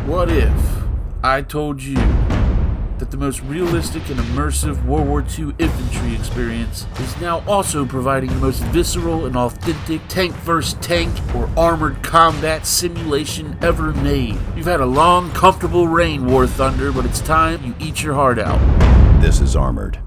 What if I told you that the most realistic and immersive World War II infantry experience is now also providing the most visceral and authentic tank vs. tank or armored combat simulation ever made? You've had a long, comfortable reign, War Thunder, but it's time you eat your heart out. This is Armored.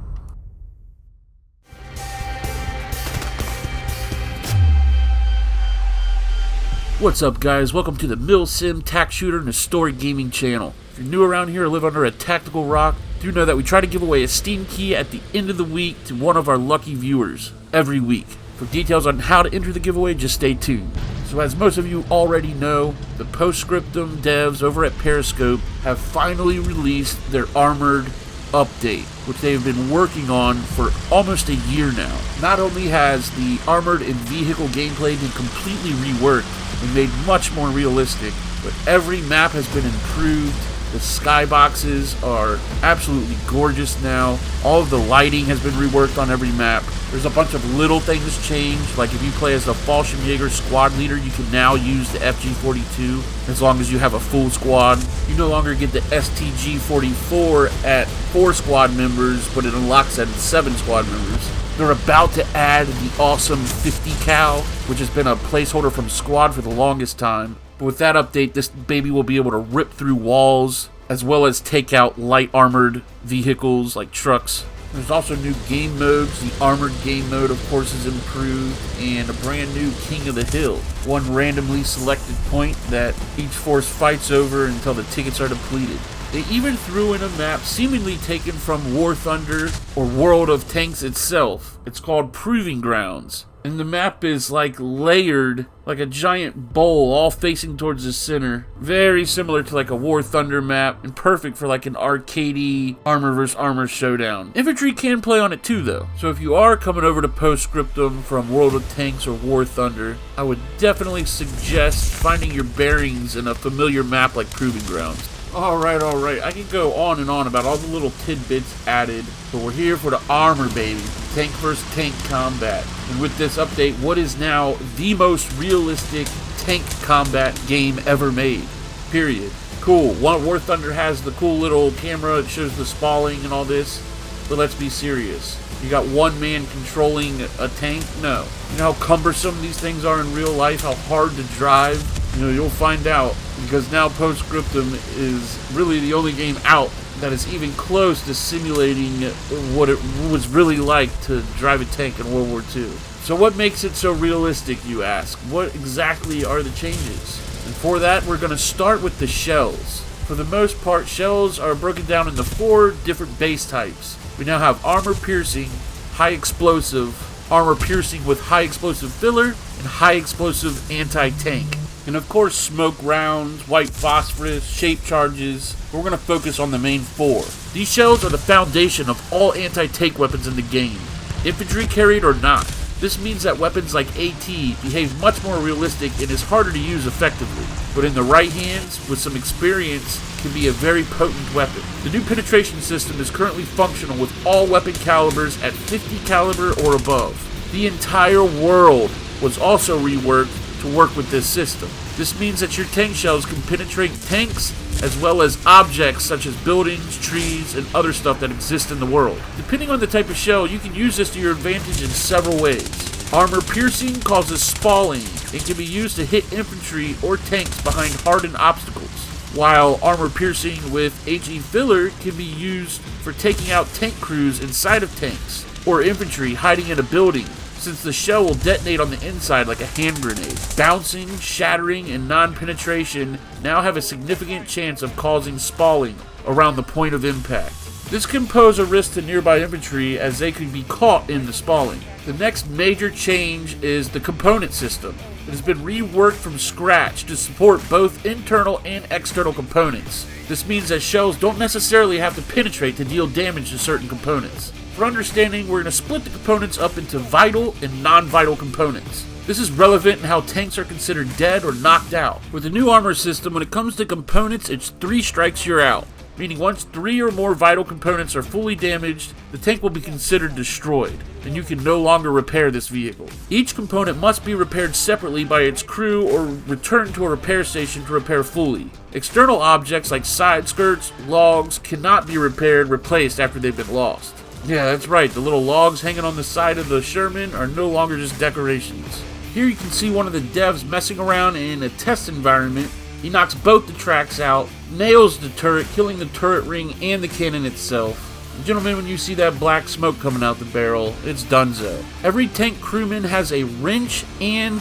What's up, guys? Welcome to the Mil-Sim Tac Shooter and Historic Gaming channel. If you're new around here or live under a tactical rock, do know that we try to give away a Steam key at the end of the week to one of our lucky viewers every week. For details on how to enter the giveaway, just stay tuned. So as most of you already know, the Post-Scriptum devs over at Periscope have finally released their Armored update, which they've been working on for almost a year now. Not only has the armored and vehicle gameplay been completely reworked and made much more realistic, but every map has been improved. The skyboxes are absolutely gorgeous now. All of the lighting has been reworked on every map. There's a bunch of little things changed, like if you play as the Fallschirmjäger squad leader, you can now use the FG-42 as long as you have a full squad. You no longer get the STG-44 at 4 squad members, but it unlocks at 7 squad members. They're about to add the awesome 50 cal, which has been a placeholder from squad for the longest time. But with that update, this baby will be able to rip through walls, as well as take out light armored vehicles like trucks. There's also new game modes. The armored game mode, of course, is improved, and a brand new King of the Hill. One randomly selected point that each force fights over until the tickets are depleted. They even threw in a map seemingly taken from War Thunder or World of Tanks itself. It's called Proving Grounds. And the map is like layered, like a giant bowl all facing towards the center. Very similar to like a War Thunder map, and perfect for like an arcadey armor vs. armor showdown. Infantry can play on it too though. So if you are coming over to Post-Scriptum from World of Tanks or War Thunder, I would definitely suggest finding your bearings in a familiar map like Proving Grounds. Alright, I can go on and on about all the little tidbits added, but we're here for the armor, baby. Tank vs. tank combat. And with this update, what is now the most realistic tank combat game ever made. Period. Cool. War Thunder has the cool little camera, it shows the spalling and all this, but let's be serious. You got one man controlling a tank? No. You know how cumbersome these things are in real life, how hard to drive? You know, you'll find out, because now Post-Scriptum is really the only game out that is even close to simulating what it was really like to drive a tank in World War II. So what makes it so realistic, you ask? What exactly are the changes? And for that, we're going to start with the shells. For the most part, shells are broken down into 4 different base types. We now have armor piercing, high explosive, armor piercing with high explosive filler, and high explosive anti-tank. And of course, smoke rounds, white phosphorus, shape charges. We're going to focus on the main 4. These shells are the foundation of all anti-tank weapons in the game, infantry carried or not. This means that weapons like AT behave much more realistic and is harder to use effectively, but in the right hands, with some experience, can be a very potent weapon. The new penetration system is currently functional with all weapon calibers at 50 caliber or above. The entire world was also reworked to work with this system. This means that your tank shells can penetrate tanks as well as objects such as buildings, trees, and other stuff that exist in the world. Depending on the type of shell, you can use this to your advantage in several ways. Armor piercing causes spalling and can be used to hit infantry or tanks behind hardened obstacles, while armor piercing with HE filler can be used for taking out tank crews inside of tanks or infantry hiding in a building, since the shell will detonate on the inside like a hand grenade. Bouncing, shattering, and non-penetration now have a significant chance of causing spalling around the point of impact. This can pose a risk to nearby infantry as they could be caught in the spalling. The next major change is the component system. It has been reworked from scratch to support both internal and external components. This means that shells don't necessarily have to penetrate to deal damage to certain components. For understanding, we're going to split the components up into vital and non-vital components. This is relevant in how tanks are considered dead or knocked out. With the new armor system, when it comes to components, it's 3 strikes you're out. meaning once 3 or more vital components are fully damaged, the tank will be considered destroyed, and you can no longer repair this vehicle. Each component must be repaired separately by its crew or returned to a repair station to repair fully. External objects like side skirts, logs, cannot be replaced after they've been lost. Yeah, that's right, the little logs hanging on the side of the Sherman are no longer just decorations. Here you can see one of the devs messing around in a test environment. He knocks both the tracks out, nails the turret, killing the turret ring and the cannon itself. Gentlemen, when you see that black smoke coming out the barrel, it's donezo. Every tank crewman has a wrench and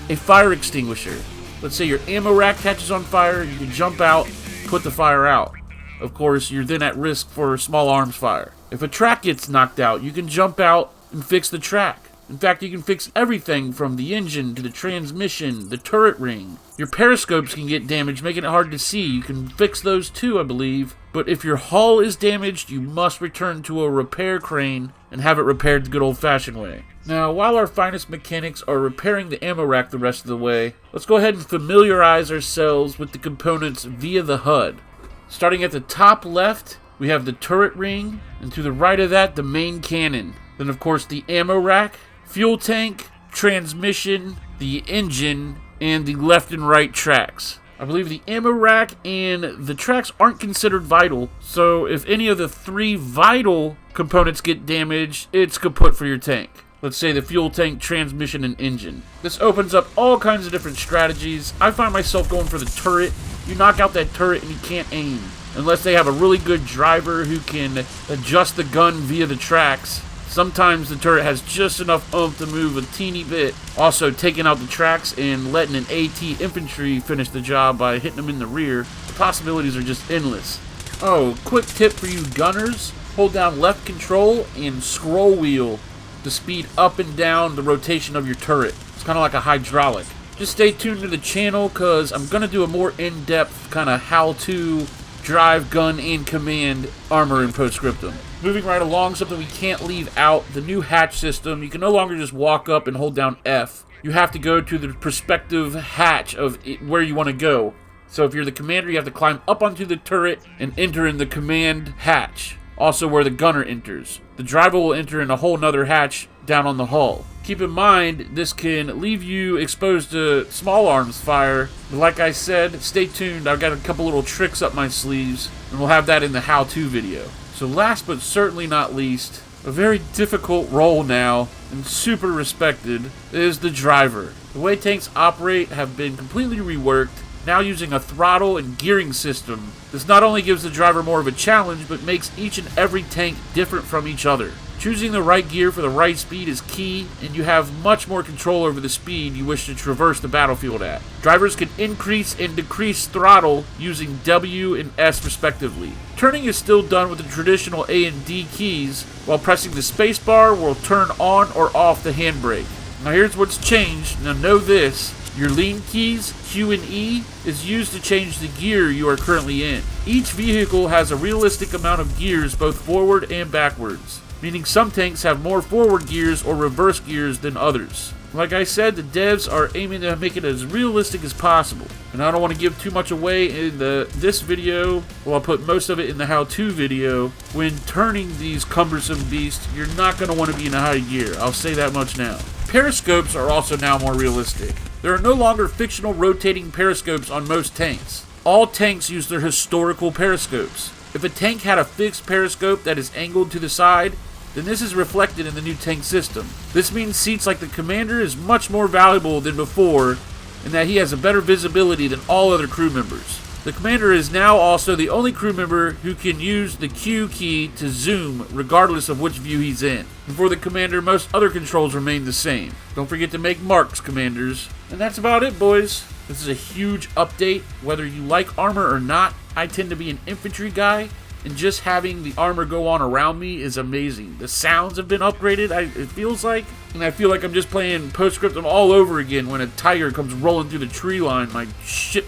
a fire extinguisher. Let's say your ammo rack catches on fire, you can jump out, put the fire out. Of course, you're then at risk for small arms fire. If a track gets knocked out, you can jump out and fix the track. In fact, you can fix everything from the engine to the transmission, the turret ring. Your periscopes can get damaged, making it hard to see. You can fix those too, I believe. But if your hull is damaged, you must return to a repair crane and have it repaired the good old-fashioned way. Now, while our finest mechanics are repairing the ammo rack the rest of the way, let's go ahead and familiarize ourselves with the components via the HUD. Starting at the top left, we have the turret ring, and to the right of that, the main cannon. Then, of course, the ammo rack, fuel tank, transmission, the engine, and the left and right tracks. I believe the ammo rack and the tracks aren't considered vital, so if any of the 3 vital components get damaged, it's kaput for your tank. Let's say the fuel tank, transmission, and engine. This opens up all kinds of different strategies. I find myself going for the turret. You knock out that turret and you can't aim. Unless they have a really good driver who can adjust the gun via the tracks. Sometimes the turret has just enough oomph to move a teeny bit. Also, taking out the tracks and letting an AT infantry finish the job by hitting them in the rear. The possibilities are just endless. Oh, quick tip for you gunners. Hold down left control and scroll wheel to speed up and down the rotation of your turret. It's kind of like a hydraulic. Just stay tuned to the channel because I'm going to do a more in-depth kind of how-to drive, gun, and command armor in Post-Scriptum. Moving right along, something we can't leave out, the new hatch system. You can no longer just walk up and hold down F. You have to go to the prospective hatch of where you want to go. So if you're the commander, you have to climb up onto the turret and enter in the command hatch. Also where the gunner enters. The driver will enter in a whole nother hatch down on the hull. Keep in mind, this can leave you exposed to small arms fire. But like I said, stay tuned. I've got a couple little tricks up my sleeves, and we'll have that in the how-to video. So last but certainly not least, a very difficult role now, and super respected, is the driver. The way tanks operate have been completely reworked, now using a throttle and gearing system. This not only gives the driver more of a challenge, but makes each and every tank different from each other. Choosing the right gear for the right speed is key, and you have much more control over the speed you wish to traverse the battlefield at. Drivers can increase and decrease throttle using W and S respectively. Turning is still done with the traditional A and D keys, while pressing the spacebar will turn on or off the handbrake. Now here's what's changed. Now know this. Your lean keys, Q and E, is used to change the gear you are currently in. Each vehicle has a realistic amount of gears both forward and backwards, meaning some tanks have more forward gears or reverse gears than others. Like I said, the devs are aiming to make it as realistic as possible. And I don't want to give too much away in this video, well, I'll put most of it in the how-to video. When turning these cumbersome beasts, you're not going to want to be in a high gear. I'll say that much now. Periscopes are also now more realistic. There are no longer fictional rotating periscopes on most tanks. All tanks use their historical periscopes. If a tank had a fixed periscope that is angled to the side, then this is reflected in the new tank system. This means seats like the commander is much more valuable than before, and that he has a better visibility than all other crew members. The commander is now also the only crew member who can use the Q key to zoom regardless of which view he's in. And for the commander, most other controls remain the same. Don't forget to make marks, commanders. And that's about it, boys. This is a huge update. Whether you like armor or not, I tend to be an infantry guy, and just having the armor go on around me is amazing. The sounds have been upgraded, it feels like, and I feel like I'm just playing Post-Scriptum all over again when a tiger comes rolling through the tree line. My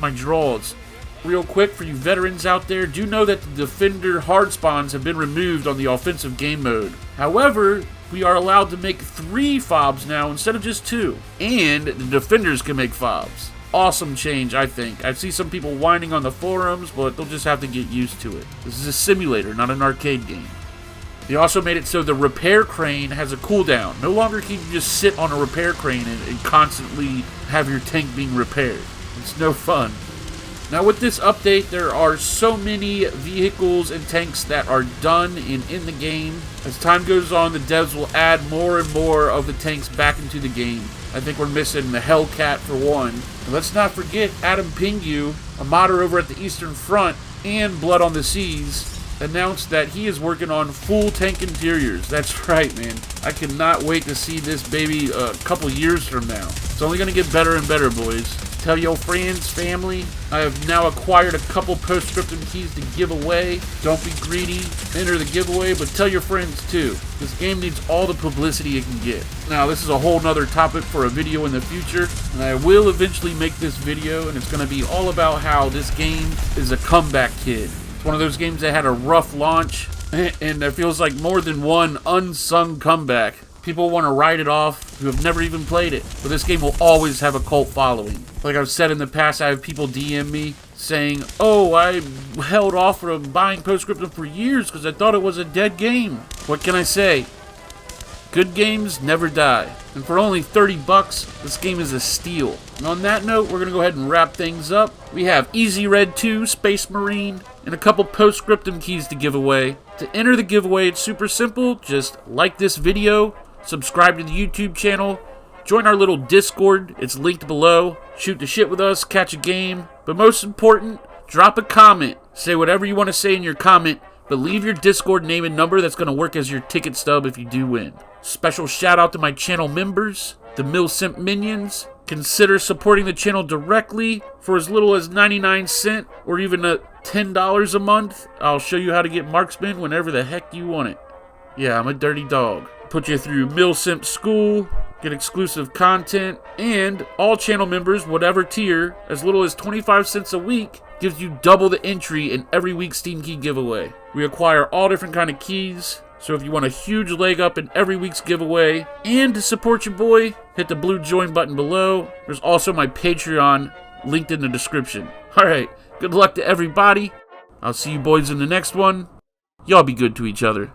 draws. Real quick, for you veterans out there, do know that the Defender hard spawns have been removed on the offensive game mode. However, we are allowed to make 3 fobs now instead of just 2, and the Defenders can make fobs. awesome change, I think. I see some people whining on the forums, but they'll just have to get used to it. This is a simulator, not an arcade game. They also made it so the repair crane has a cooldown. No longer can you just sit on a repair crane and constantly have your tank being repaired. It's no fun. Now with this update, there are so many vehicles and tanks that are done and in the game. As time goes on, the devs will add more and more of the tanks back into the game. I think we're missing the Hellcat for one. And let's not forget Adam Pingu, a modder over at the Eastern Front, and Blood on the Seas, announced that he is working on full tank interiors. That's right, man. I cannot wait to see this baby a couple years from now. It's only going to get better and better, boys. Tell your friends, family. I have now acquired a couple Post-Scriptum keys to give away. Don't be greedy. Enter the giveaway, but tell your friends too. This game needs all the publicity it can get. Now, this is a whole nother topic for a video in the future, and I will eventually make this video, and it's going to be all about how this game is a comeback kid. It's one of those games that had a rough launch, and it feels like more than one unsung comeback. People want to write it off who have never even played it, but this game will always have a cult following. Like I've said in the past, I have people DM me saying, oh, I held off from buying Post-Scriptum for years because I thought it was a dead game. What can I say? Good games never die. And for only 30 bucks, this game is a steal. And on that note, we're going to go ahead and wrap things up. We have Easy Red 2, Space Marine, and a couple Post-Scriptum keys to give away. To enter the giveaway, it's super simple. Just like this video, subscribe to the YouTube channel, join our little Discord, it's linked below, shoot the shit with us, catch a game, but most important, drop a comment. Say whatever you want to say in your comment, but leave your Discord name and number. That's going to work as your ticket stub if you do win. Special shout out to my channel members, the Mil-Simp Minions. Consider supporting the channel directly for as little as 99 cents or even $10 a month. I'll show you how to get marksman whenever the heck you want it. Yeah, I'm a dirty dog. Put you through Mil-Simp School, get exclusive content, and all channel members, whatever tier, as little as 25 cents a week, gives you double the entry in every week's Steam Key giveaway. We acquire all different kind of keys, so if you want a huge leg up in every week's giveaway, and to support your boy, hit the blue join button below. There's also my Patreon linked in the description. Alright, good luck to everybody. I'll see you boys in the next one. Y'all be good to each other.